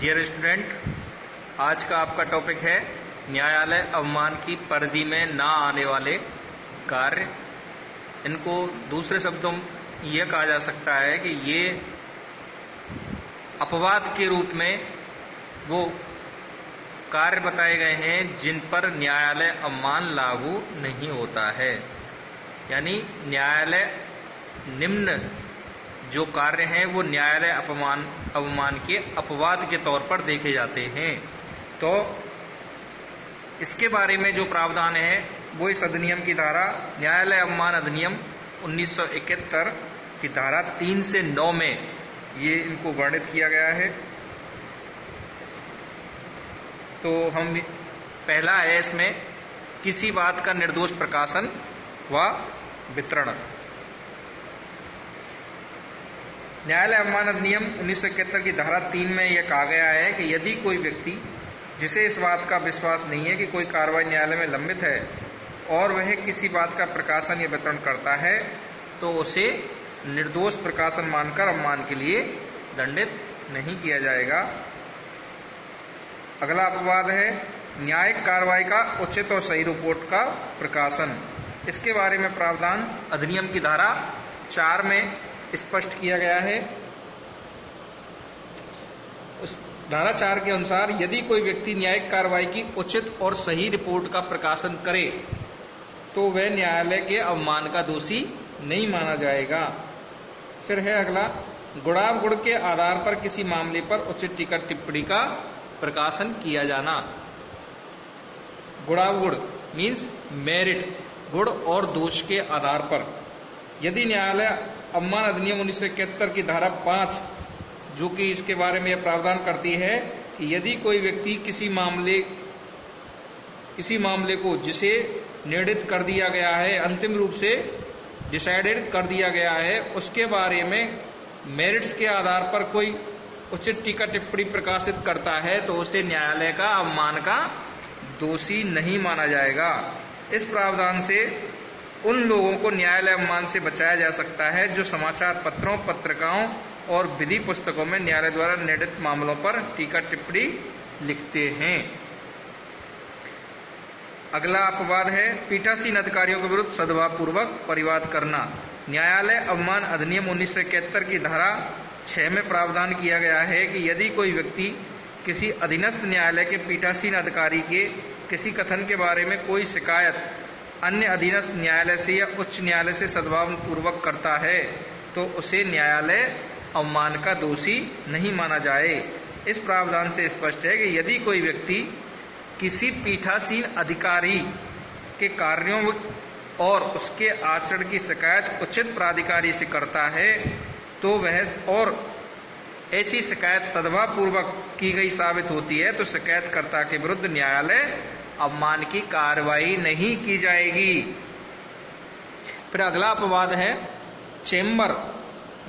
Dear student, आज का आपका टॉपिक है न्यायालय अवमान की परिधि में ना आने वाले कार्य। इनको दूसरे शब्दों में यह कहा जा सकता है कि ये अपवाद के रूप में वो कार्य बताए गए हैं जिन पर न्यायालय अवमान लागू नहीं होता है। यानी न्यायालय निम्न जो कार्य हैं वो न्यायालय अवमान के अपवाद के तौर पर देखे जाते हैं। तो इसके बारे में जो प्रावधान है वो इस अधिनियम की धारा न्यायालय अवमान अधिनियम 1971 की धारा 3 से 9 में ये इनको वर्णित किया गया है। तो हम पहला है इसमें किसी बात का निर्दोष प्रकाशन व वितरण। न्यायालय अवमान अधिनियम 1971 की धारा 3 में यह कहा गया है कि यदि कोई व्यक्ति जिसे इस बात का विश्वास नहीं है कि कोई कार्रवाई न्यायालय में लंबित है और वह किसी बात का प्रकाशन या वितरण करता है तो उसे निर्दोष प्रकाशन मानकर अवमान के लिए दंडित नहीं किया जाएगा। अगला अपवाद है न्यायिक कार्रवाई का उचित और सही रिपोर्ट का प्रकाशन। इसके बारे में प्रावधान अधिनियम की धारा 4 में स्पष्ट किया गया है। उस धारा 4 के अनुसार यदि कोई व्यक्ति न्यायिक कार्रवाई की उचित और सही रिपोर्ट का प्रकाशन करे तो वह न्यायालय के अवमान का दोषी नहीं माना जाएगा। फिर है अगला गुणावगुण के आधार पर किसी मामले पर उचित टीका टिप्पणी का प्रकाशन किया जाना। गुणावगुण मीन्स मेरिट, गुण और दोष के आधार पर यदि न्यायालय अवमान अधिनियम 1971 की धारा 5 जो कि इसके बारे में यह प्रावधान करती है कि यदि कोई व्यक्ति किसी मामले को जिसे निर्णित कर दिया गया है, अंतिम रूप से डिसाइडेड कर दिया गया है, उसके बारे में मेरिट्स के आधार पर कोई उचित टीका टिप्पणी प्रकाशित करता है तो उसे न्यायालय का अवमान का दोषी नहीं माना जाएगा। इस प्रावधान से उन लोगों को न्यायालय अवमान से बचाया जा सकता है जो समाचार पत्रों, पत्रिकाओं और विधि पुस्तकों में न्यायालय द्वारा निर्णित मामलों पर टीका टिप्पणी लिखते हैं। अगला अपवाद है पीठासीन अधिकारियों के विरुद्ध सद्भावपूर्वक परिवाद करना। न्यायालय अवमान अधिनियम 1971 की धारा 6 में प्रावधान किया गया है कि यदि कोई व्यक्ति किसी अधीनस्थ न्यायालय के पीठासीन अधिकारी के किसी कथन के बारे में कोई शिकायत अन्य अधीनस्थ न्यायालय से या उच्च न्यायालय से सद्भावपूर्वक करता है तो उसे न्यायालय अवमान का दोषी नहीं माना जाए। इस प्रावधान से स्पष्ट है कि यदि कोई व्यक्ति किसी पीठासीन अधिकारी के कार्यों और उसके आचरण की शिकायत उचित प्राधिकारी से करता है तो वह और ऐसी शिकायत सद्भावपूर्वक की गई साबित होती है तो शिकायतकर्ता के विरुद्ध न्यायालय अवमान की कार्रवाई नहीं की जाएगी। फिर अगला अपवाद है चेंबर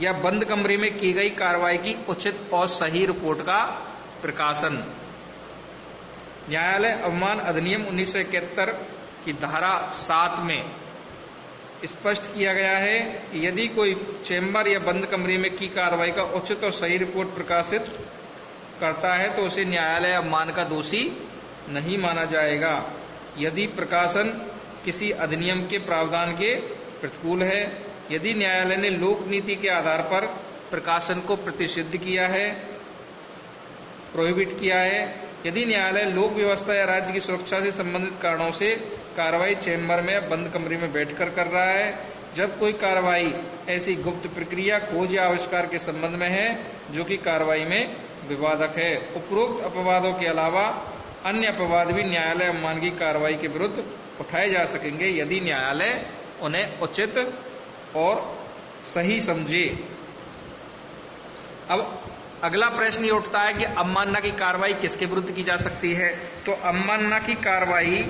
या बंद कमरे में की गई कार्रवाई की उचित और सही रिपोर्ट का प्रकाशन। न्यायालय अवमान अधिनियम 1971 की धारा 7 में स्पष्ट किया गया है कि यदि कोई चेंबर या बंद कमरे में की कार्रवाई का उचित और सही रिपोर्ट प्रकाशित करता है तो उसे न्यायालय अवमान का दोषी नहीं माना जाएगा। यदि प्रकाशन किसी अधिनियम के प्रावधान के प्रतिकूल है, यदि न्यायालय ने लोक नीति के आधार पर प्रकाशन को प्रतिषिद्ध किया है, प्रोहिबिट किया है, यदि न्यायालय लोक व्यवस्था या राज्य की सुरक्षा से संबंधित कारणों से कार्रवाई चेंबर में या बंद कमरे में बैठकर कर रहा है, जब कोई कार्रवाई ऐसी गुप्त प्रक्रिया, खोज या आविष्कार के संबंध में है जो कि कार्रवाई में विवादक है। उपरोक्त अपवादों के अलावा अन्य अपवाद भी न्यायालय अवमान की कार्रवाई के विरुद्ध उठाए जा सकेंगे यदि न्यायालय उन्हें उचित और सही समझे। अब अगला प्रश्न ये उठता है कि अवमानना की कार्रवाई किसके विरुद्ध की जा सकती है। तो अवमानना की कार्रवाई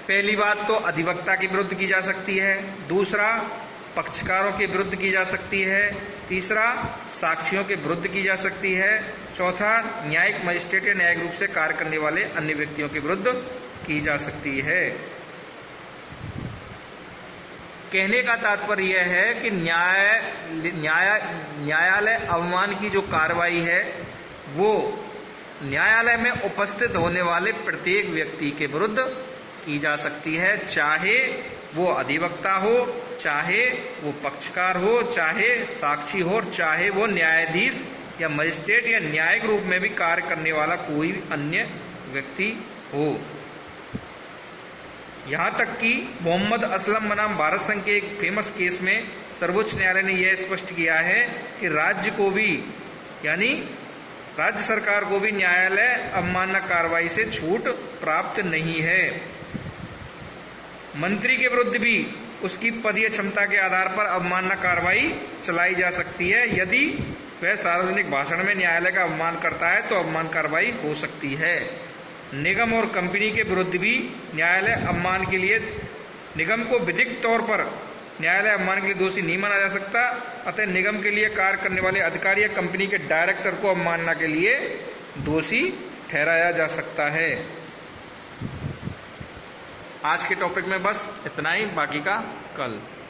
पहली बात तो अधिवक्ता के विरुद्ध की जा सकती है, दूसरा पक्षकारों के विरुद्ध की जा सकती है, तीसरा साक्षियों के विरुद्ध की जा सकती है, चौथा न्यायिक मजिस्ट्रेट या न्यायिक रूप से कार्य करने वाले अन्य व्यक्तियों के विरुद्ध की जा सकती है। कहने का तात्पर्य यह है कि न्यायालय अवमान की जो कार्रवाई है वो न्यायालय में उपस्थित होने वाले प्रत्येक व्यक्ति के विरुद्ध की जा सकती है, चाहे वो अधिवक्ता हो, चाहे वो पक्षकार हो, चाहे साक्षी हो, चाहे वो न्यायाधीश या मजिस्ट्रेट या न्यायिक रूप में भी कार्य करने वाला कोई अन्य व्यक्ति हो। यहां तक कि मोहम्मद असलम बनाम भारत संघ के एक फेमस केस में सर्वोच्च न्यायालय ने यह स्पष्ट किया है कि राज्य को भी, यानी राज्य सरकार को भी न्यायालय अवमानना कार्रवाई से छूट प्राप्त नहीं है। मंत्री के विरुद्ध भी उसकी पदीय क्षमता के आधार पर अवमानना कार्रवाई चलाई जा सकती है। यदि वह सार्वजनिक भाषण में न्यायालय का अवमान करता है तो अवमान कार्रवाई हो सकती है। निगम और कंपनी के विरुद्ध भी न्यायालय अवमान के लिए, निगम को विधिक तौर पर न्यायालय अवमान के लिए दोषी नहीं माना जा सकता, अतः निगम के लिए कार्य करने वाले अधिकारी या कंपनी के डायरेक्टर को अवमानना के लिए दोषी ठहराया जा सकता है। आज के टॉपिक में बस इतना ही, बाकी का कल।